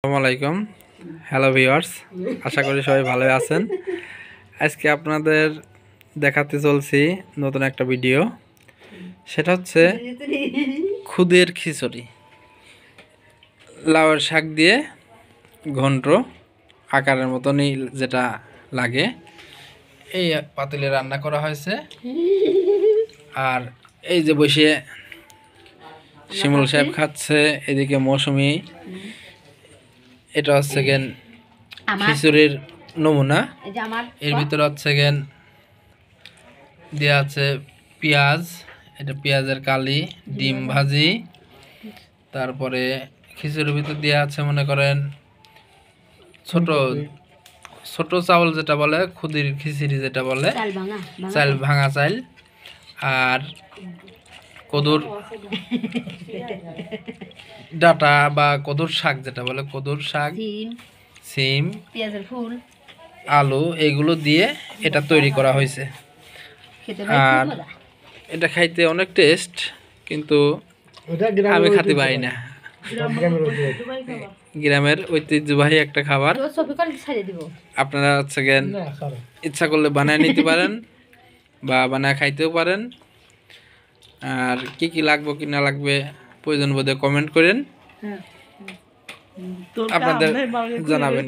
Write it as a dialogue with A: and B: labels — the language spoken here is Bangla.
A: আসসালামু আলাইকুম। হ্যালো ভিউয়ার্স, আশা করি সবাই ভালো আছেন। আজকে আপনাদের দেখাতে চলছি নতুন একটা ভিডিও। সেটা হচ্ছে খুদের খিচুড়ি, লাউয়ের শাক দিয়ে ঘন্ট আকারের মতনই যেটা লাগে এই পাতিলে রান্না করা হয়েছে। আর এই যে বসে শিমুল সাহেব খাচ্ছে, এদিকে মৌসুমি। এটা হচ্ছে গেন খিচুড়ির নমুনা। এর ভিতরে হচ্ছে গেন দেওয়া আছে পেঁয়াজ, এটা পেঁয়াজের কালি, ডিম ভাজি, তারপরে খিচুড়ির ভিতর দেওয়া আছে মনে করেন ছোট ছোট চাউল যেটা বলে খুদির খিচুড়ি যেটা বলে, চাল ভাঙা চাল, আর কদুর ডাটা বা কদুর শাক যেটা বলে কদুর শাক, সিম, পেঁয়াজের ফুল, আলু, এগুলো দিয়ে এটা তৈরি করা হয়েছে। আর এটা খাইতে অনেক টেস্ট, কিন্তু আমি খেতে পারি না। গ্রামের ঐতিহ্যবাহী একটা খাবার। আপনারা হচ্ছে গেন ইচ্ছা করলে বানায় নিতে পারেন বা বানায় খাইতেও পারেন। আর কি কি লাগবে কি না লাগবে প্রয়োজন বোধে কমেন্ট করেন, আপনাদের জানাবেন।